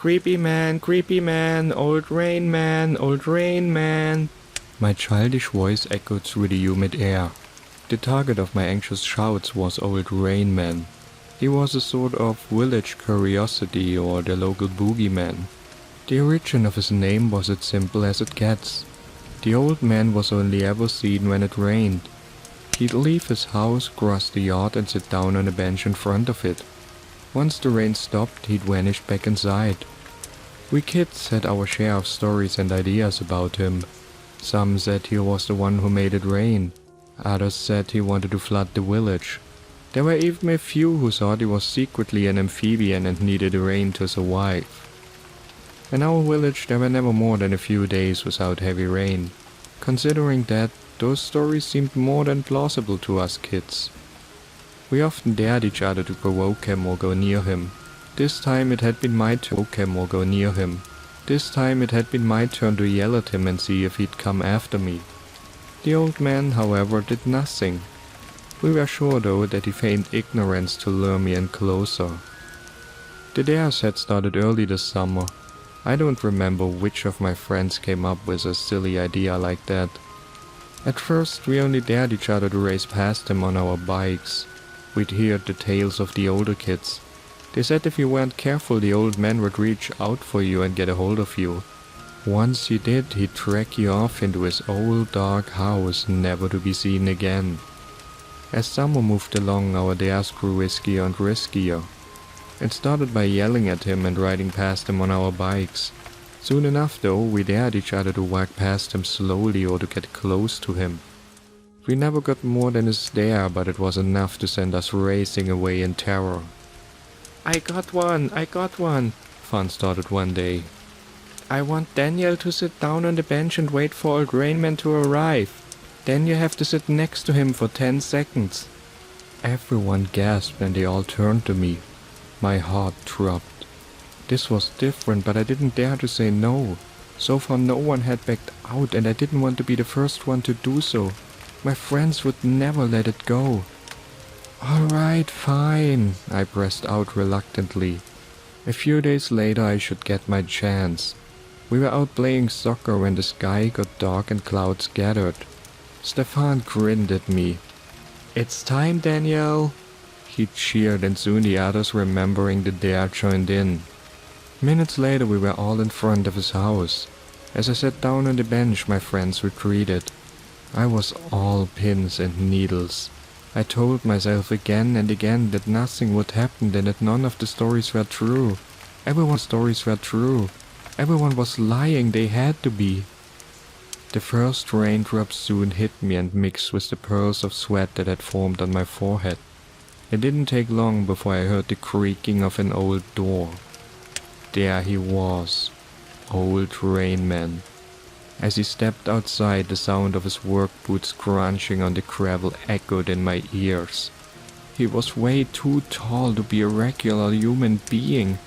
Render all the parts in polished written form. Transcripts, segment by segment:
Creepy man, old rain man, old rain man. My childish voice echoed through the humid air. The target of my anxious shouts was old Rain Man. He was a sort of village curiosity or the local boogeyman. The origin of his name was as simple as it gets. The old man was only ever seen when it rained. He'd leave his house, cross the yard and sit down on a bench in front of it. Once the rain stopped, he'd vanish back inside. We kids had our share of stories and ideas about him. Some said he was the one who made it rain. Others said he wanted to flood the village. There were even a few who thought he was secretly an amphibian and needed the rain to survive. In our village there were never more than a few days without heavy rain. Considering that, those stories seemed more than plausible to us kids. We often dared each other to provoke him or go near him. This time it had been my turn to yell at him and see if he'd come after me. The old man, however, did nothing. We were sure, though, that he feigned ignorance to lure me in closer. The dares had started early this summer. I don't remember which of my friends came up with a silly idea like that. At first, we only dared each other to race past him on our bikes. We'd heard the tales of the older kids. They said if you weren't careful, the old man would reach out for you and get a hold of you. Once he did, he'd track you off into his old dark house, never to be seen again. As summer moved along, our dares grew riskier and riskier. It started by yelling at him and riding past him on our bikes. Soon enough, though, we dared each other to walk past him slowly or to get close to him. We never got more than a stare, but it was enough to send us racing away in terror. I got one, Franz started one day. I want Daniel to sit down on the bench and wait for old Rainman to arrive. Then you have to sit next to him for 10 seconds. Everyone gasped and they all turned to me. My heart dropped. This was different, but I didn't dare to say no. So far no one had backed out and I didn't want to be the first one to do so. My friends would never let it go. Alright, fine, I pressed out reluctantly. A few days later I should get my chance. We were out playing soccer when the sky got dark and clouds gathered. Stefan grinned at me. It's time, Daniel! He cheered and soon the others, remembering the dare, joined in. Minutes later we were all in front of his house. As I sat down on the bench, my friends retreated. I was all pins and needles. I told myself again and again that nothing would happen and that none of the stories were true. Everyone's stories were true. Everyone was lying, they had to be. The first raindrops soon hit me and mixed with the pearls of sweat that had formed on my forehead. It didn't take long before I heard the creaking of an old door. There he was, old Rain Man. As he stepped outside, the sound of his work boots crunching on the gravel echoed in my ears. He was way too tall to be a regular human being.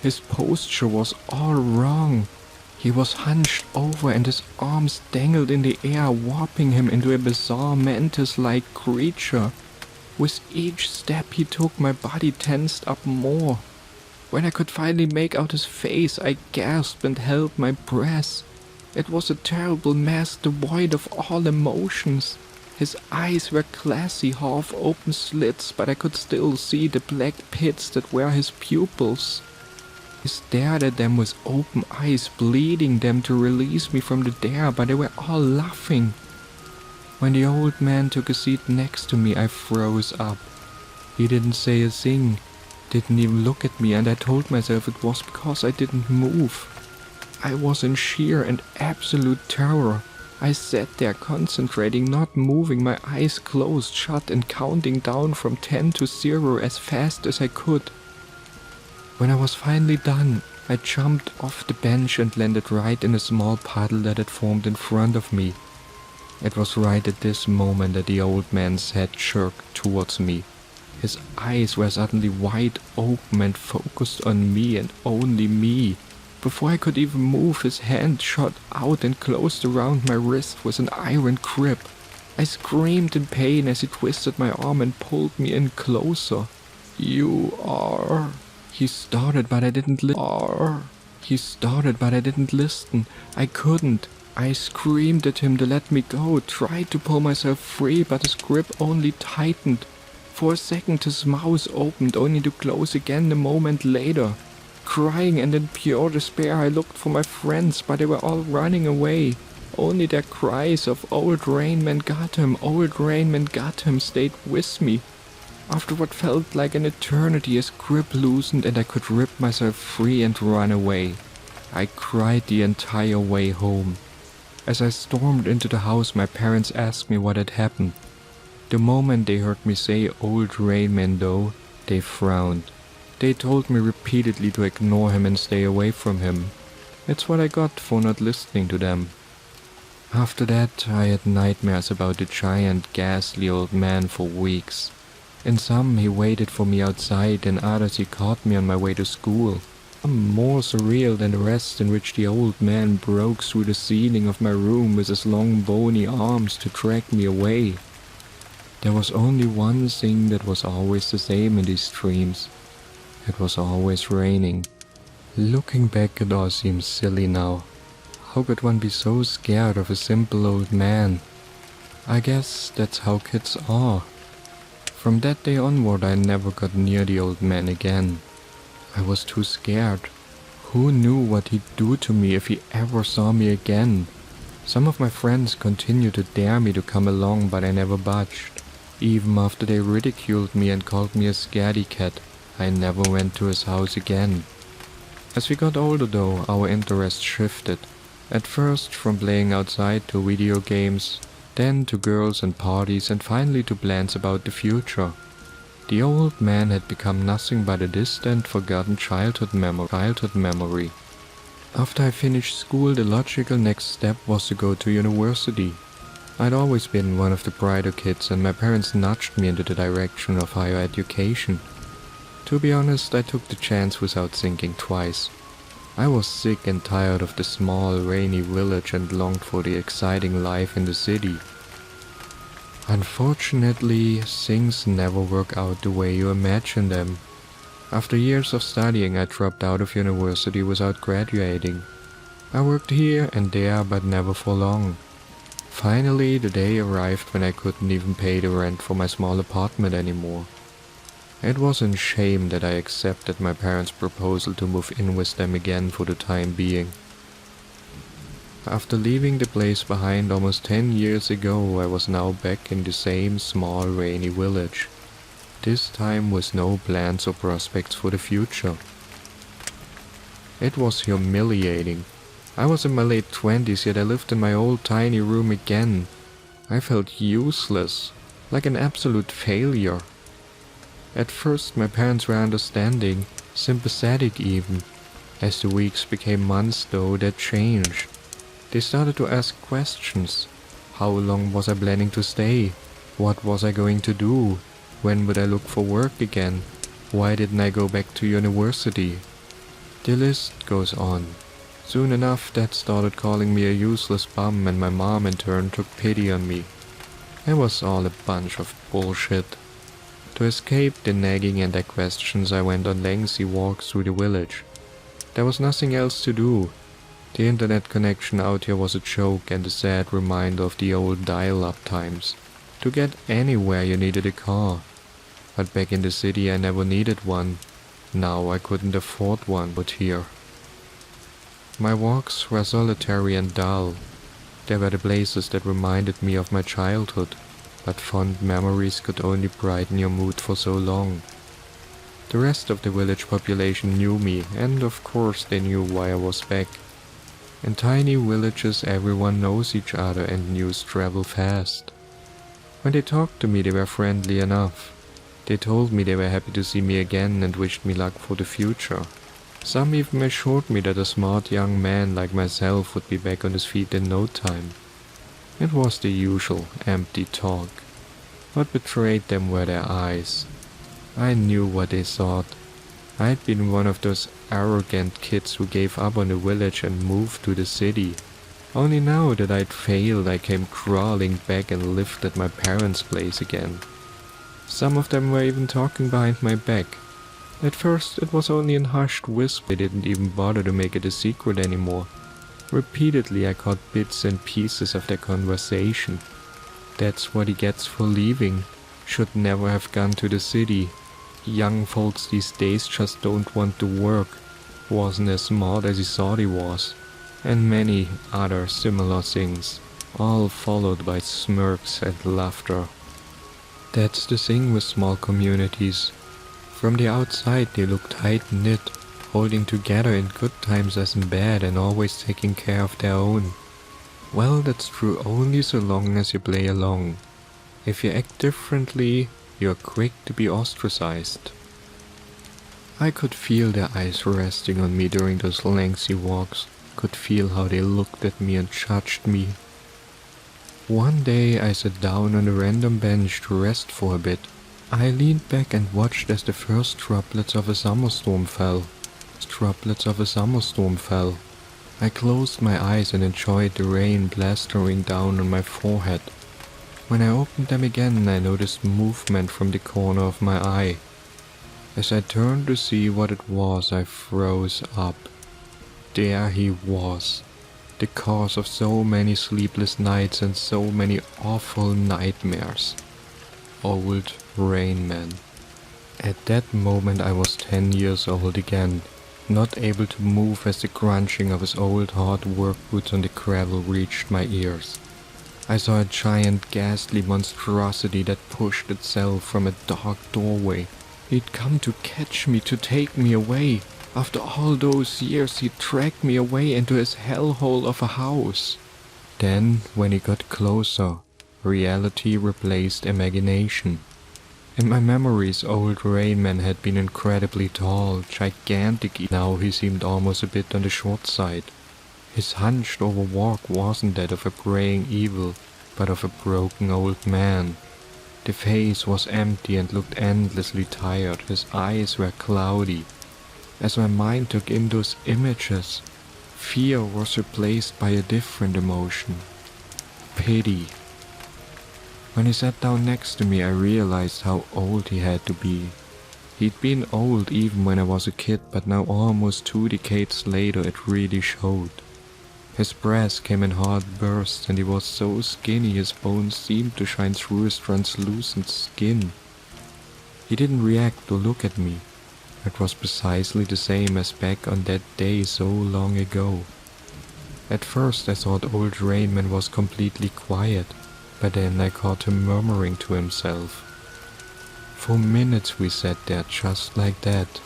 His posture was all wrong. He was hunched over and his arms dangled in the air, warping him into a bizarre mantis-like creature. With each step he took, my body tensed up more. When I could finally make out his face, I gasped and held my breath. It was a terrible mask devoid of all emotions. His eyes were glassy, half-open slits, but I could still see the black pits that were his pupils. I stared at them with open eyes, pleading them to release me from the dare, but they were all laughing. When the old man took a seat next to me, I froze up. He didn't say a thing, didn't even look at me, and I told myself it was because I didn't move. I was in sheer and absolute terror. I sat there concentrating, not moving, my eyes closed shut and counting down from 10 to 0 as fast as I could. When I was finally done, I jumped off the bench and landed right in a small puddle that had formed in front of me. It was right at this moment that the old man's head jerked towards me. His eyes were suddenly wide open and focused on me and only me. Before I could even move, his hand shot out and closed around my wrist with an iron grip. I screamed in pain as he twisted my arm and pulled me in closer. "You are..." He started, but I didn't listen. He started, but I didn't listen. I couldn't. I screamed at him to let me go, tried to pull myself free, but his grip only tightened. For a second his mouth opened, only to close again a moment later. Crying and in pure despair I looked for my friends, but they were all running away. Only their cries of "Old Rainman got him, old Rainman got him" stayed with me. After what felt like an eternity, his grip loosened and I could rip myself free and run away. I cried the entire way home. As I stormed into the house, my parents asked me what had happened. The moment they heard me say "Old Rainman" though, they frowned. They told me repeatedly to ignore him and stay away from him. It's what I got for not listening to them. After that, I had nightmares about the giant, ghastly old man for weeks. In some, he waited for me outside, in others he caught me on my way to school. Some more surreal than the rest, in which the old man broke through the ceiling of my room with his long bony arms to drag me away. There was only one thing that was always the same in these dreams. It was always raining. Looking back, it all seems silly now. How could one be so scared of a simple old man? I guess that's how kids are. From that day onward, I never got near the old man again. I was too scared. Who knew what he'd do to me if he ever saw me again? Some of my friends continued to dare me to come along, but I never budged. Even after they ridiculed me and called me a scaredy cat, I never went to his house again. As we got older though, our interests shifted. At first from playing outside to video games, then to girls and parties, and finally to plans about the future. The old man had become nothing but a distant, forgotten childhood memory. After I finished school, the logical next step was to go to university. I'd always been one of the brighter kids, and my parents nudged me into the direction of higher education. To be honest, I took the chance without thinking twice. I was sick and tired of the small, rainy village and longed for the exciting life in the city. Unfortunately, things never work out the way you imagine them. After years of studying, I dropped out of university without graduating. I worked here and there, but never for long. Finally, the day arrived when I couldn't even pay the rent for my small apartment anymore. It was in shame that I accepted my parents' proposal to move in with them again for the time being. After leaving the place behind almost 10 years ago, I was now back in the same small rainy village. This time with no plans or prospects for the future. It was humiliating. I was in my late 20s, yet I lived in my old tiny room again. I felt useless, like an absolute failure. At first my parents were understanding, sympathetic even. As the weeks became months though, that changed. They started to ask questions. How long was I planning to stay? What was I going to do? When would I look for work again? Why didn't I go back to university? The list goes on. Soon enough, Dad started calling me a useless bum, and my mom in turn took pity on me. It was all a bunch of bullshit. To escape the nagging and their questions, I went on lengthy walks through the village. There was nothing else to do. The internet connection out here was a joke and a sad reminder of the old dial-up times. To get anywhere you needed a car. But back in the city I never needed one. Now I couldn't afford one but here. My walks were solitary and dull. They were the places that reminded me of my childhood, but fond memories could only brighten your mood for so long. The rest of the village population knew me, and of course they knew why I was back. In tiny villages everyone knows each other and news travel fast. When they talked to me they were friendly enough. They told me they were happy to see me again and wished me luck for the future. Some even assured me that a smart young man like myself would be back on his feet in no time. It was the usual empty talk. What betrayed them were their eyes. I knew what they thought. I'd been one of those arrogant kids who gave up on the village and moved to the city. Only now that I'd failed, I came crawling back and lived at my parents' place again. Some of them were even talking behind my back. At first it was only in hushed whisper. They didn't even bother to make it a secret anymore. Repeatedly I caught bits and pieces of their conversation. That's what he gets for leaving. Should never have gone to the city. Young folks these days just don't want to work. Wasn't as smart as he thought he was. And many other similar things, all followed by smirks and laughter. That's the thing with small communities. From the outside they look tight-knit, holding together in good times as in bad and always taking care of their own. Well, that's true only so long as you play along. If you act differently, you're quick to be ostracized. I could feel their eyes resting on me during those lengthy walks, could feel how they looked at me and judged me. One day I sat down on a random bench to rest for a bit. I leaned back and watched as the first droplets of a summer storm fell. I closed my eyes and enjoyed the rain blastering down on my forehead. When I opened them again, I noticed movement from the corner of my eye. As I turned to see what it was, I froze up. There he was, the cause of so many sleepless nights and so many awful nightmares. Old Rainman. At that moment I was 10 years old again, not able to move as the crunching of his old hard work boots on the gravel reached my ears. I saw a giant ghastly monstrosity that pushed itself from a dark doorway. He'd come to catch me, to take me away. After all those years he'd dragged me away into his hellhole of a house. Then, when he got closer, reality replaced imagination. In my memories, old Rainman had been incredibly tall, gigantic. Now he seemed almost a bit on the short side. His hunched over walk wasn't that of a praying evil, but of a broken old man. The face was empty and looked endlessly tired. His eyes were cloudy. As my mind took in those images, fear was replaced by a different emotion. Pity. When he sat down next to me, I realized how old he had to be. He'd been old even when I was a kid, but now almost 2 decades later it really showed. His breath came in hard bursts and he was so skinny his bones seemed to shine through his translucent skin. He didn't react or look at me. It was precisely the same as back on that day so long ago. At first I thought old Rainman was completely quiet, but then I caught him murmuring to himself. For minutes we sat there just like that.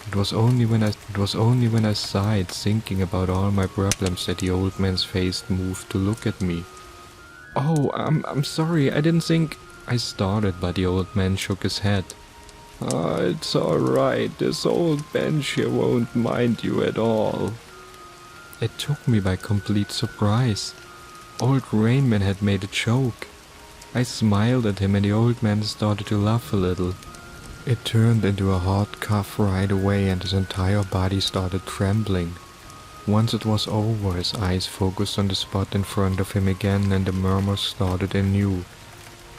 It was only when I sighed, thinking about all my problems, that the old man's face moved to look at me. "Oh, I'm sorry, I didn't think," I started, but the old man shook his head. It's alright, this old bench here won't mind you at all." It took me by complete surprise. Old Rainman had made a joke. I smiled at him and the old man started to laugh a little. It turned into a hard cough right away and his entire body started trembling. Once it was over, his eyes focused on the spot in front of him again and the murmurs started anew.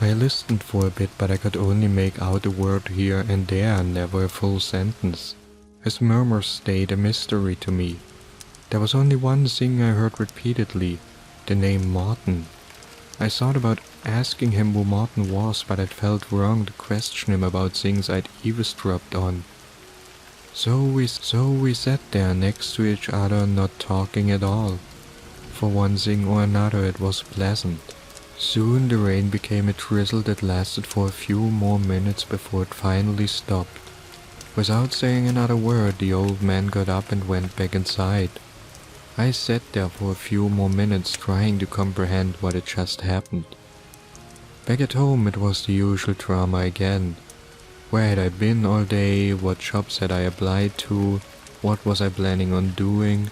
I listened for a bit, but I could only make out a word here and there, never a full sentence. His murmurs stayed a mystery to me. There was only one thing I heard repeatedly, the name Martin. I thought about asking him who Martin was, but it felt wrong to question him about things I'd eavesdropped on. So we sat there next to each other, not talking at all. For one thing or another it was pleasant. Soon the rain became a drizzle that lasted for a few more minutes before it finally stopped. Without saying another word, the old man got up and went back inside. I sat there for a few more minutes trying to comprehend what had just happened. Back at home it was the usual drama again. Where had I been all day? What jobs had I applied to? What was I planning on doing?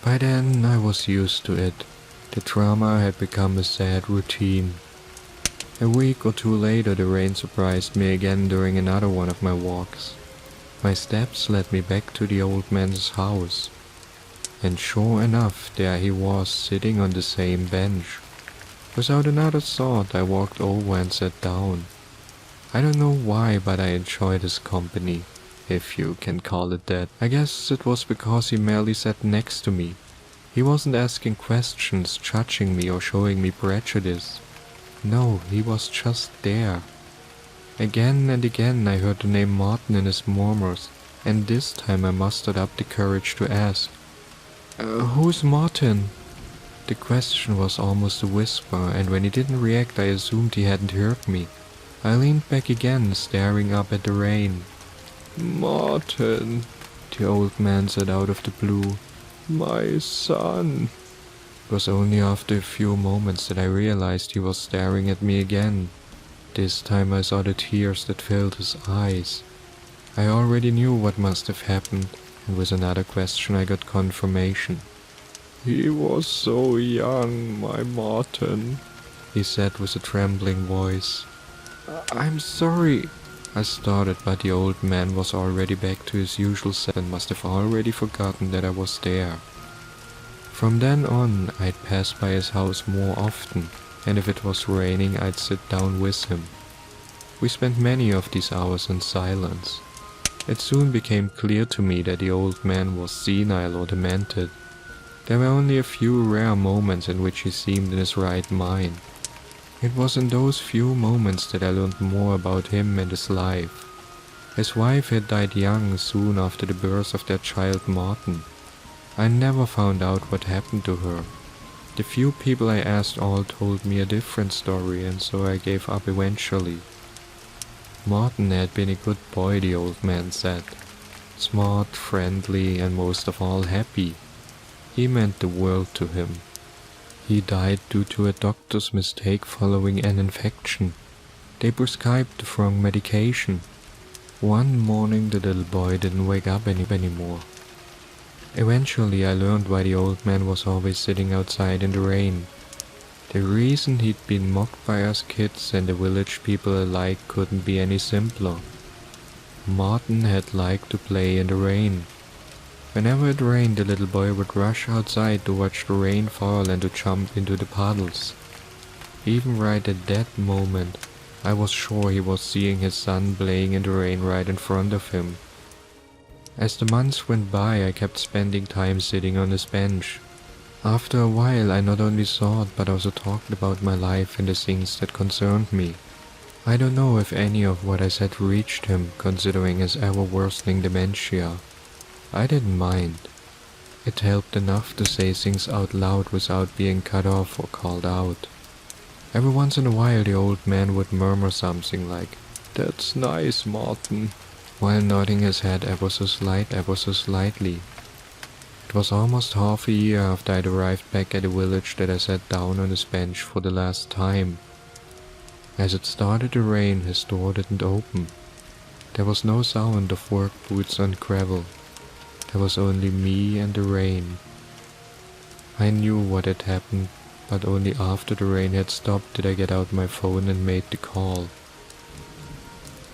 By then I was used to it. The drama had become a sad routine. A week or 2 later the rain surprised me again during another one of my walks. My steps led me back to the old man's house. And sure enough, there he was, sitting on the same bench. Without another thought, I walked over and sat down. I don't know why, but I enjoyed his company. if you can call it that. I guess it was because he merely sat next to me. He wasn't asking questions, judging me or showing me prejudice. No, he was just there. Again and again I heard the name Martin in his murmurs, and this time I mustered up the courage to ask, "Who's Martin?" The question was almost a whisper, and when he didn't react I assumed he hadn't heard me. I leaned back again, staring up at the rain. "Martin," the old man said out of the blue. "My son." It was only after a few moments that I realized he was staring at me again. This time I saw the tears that filled his eyes. I already knew what must have happened, and with another question I got confirmation. "He was so young, my Martin," he said with a trembling voice. "I'm sorry," I started, but the old man was already back to his usual self and must have already forgotten that I was there. From then on, I'd pass by his house more often, and if it was raining, I'd sit down with him. We spent many of these hours in silence. It soon became clear to me that the old man was senile or demented. There were only a few rare moments in which he seemed in his right mind. It was in those few moments that I learned more about him and his life. His wife had died young soon after the birth of their child Martin. I never found out what happened to her. The few people I asked all told me a different story, and so I gave up eventually. Martin had been a good boy, the old man said. Smart, friendly, and most of all happy. He meant the world to him. He died due to a doctor's mistake following an infection. They prescribed the wrong medication. One morning the little boy didn't wake up anymore. Eventually I learned why the old man was always sitting outside in the rain. The reason he'd been mocked by us kids and the village people alike couldn't be any simpler. Martin had liked to play in the rain. Whenever it rained, the little boy would rush outside to watch the rain fall and to jump into the puddles. Even right at that moment, I was sure he was seeing his son playing in the rain right in front of him. As the months went by, I kept spending time sitting on his bench. After a while, I not only thought but also talked about my life and the things that concerned me. I don't know if any of what I said reached him, considering his ever-worsening dementia. I didn't mind. It helped enough to say things out loud without being cut off or called out. Every once in a while the old man would murmur something like, "That's nice, Martin," while nodding his head ever so slightly. It was almost half a year after I'd arrived back at the village that I sat down on his bench for the last time. As it started to rain, his door didn't open. There was no sound of work boots on gravel. There was only me and the rain. I knew what had happened, but only after the rain had stopped did I get out my phone and made the call.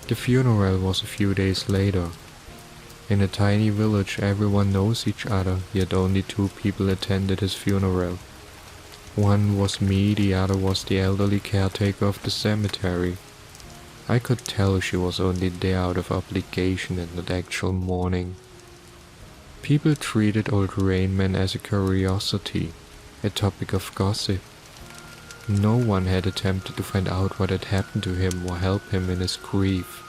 The funeral was a few days later. In a tiny village everyone knows each other, yet only 2 people attended his funeral. One was me, the other was the elderly caretaker of the cemetery. I could tell she was only there out of obligation and not actual mourning. People treated old Rainman as a curiosity, a topic of gossip. No one had attempted to find out what had happened to him or help him in his grief.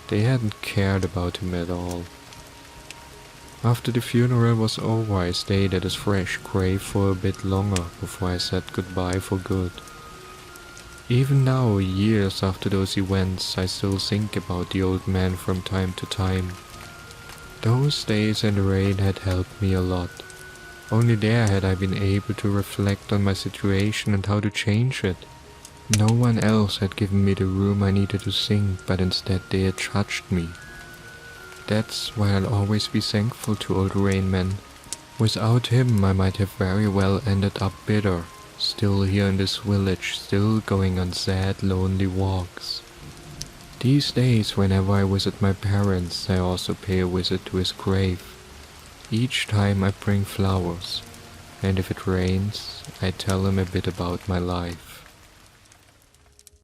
They hadn't cared about him at all. After the funeral was over, I stayed at his fresh grave for a bit longer before I said goodbye for good. Even now, years after those events, I still think about the old man from time to time. Those days in the rain had helped me a lot. Only there had I been able to reflect on my situation and how to change it. No one else had given me the room I needed to think, but instead they had judged me. That's why I'll always be thankful to old Rainman. Without him I might have very well ended up bitter, still here in this village, still going on sad, lonely walks. These days, whenever I visit my parents, I also pay a visit to his grave. Each time I bring flowers, and if it rains, I tell him a bit about my life.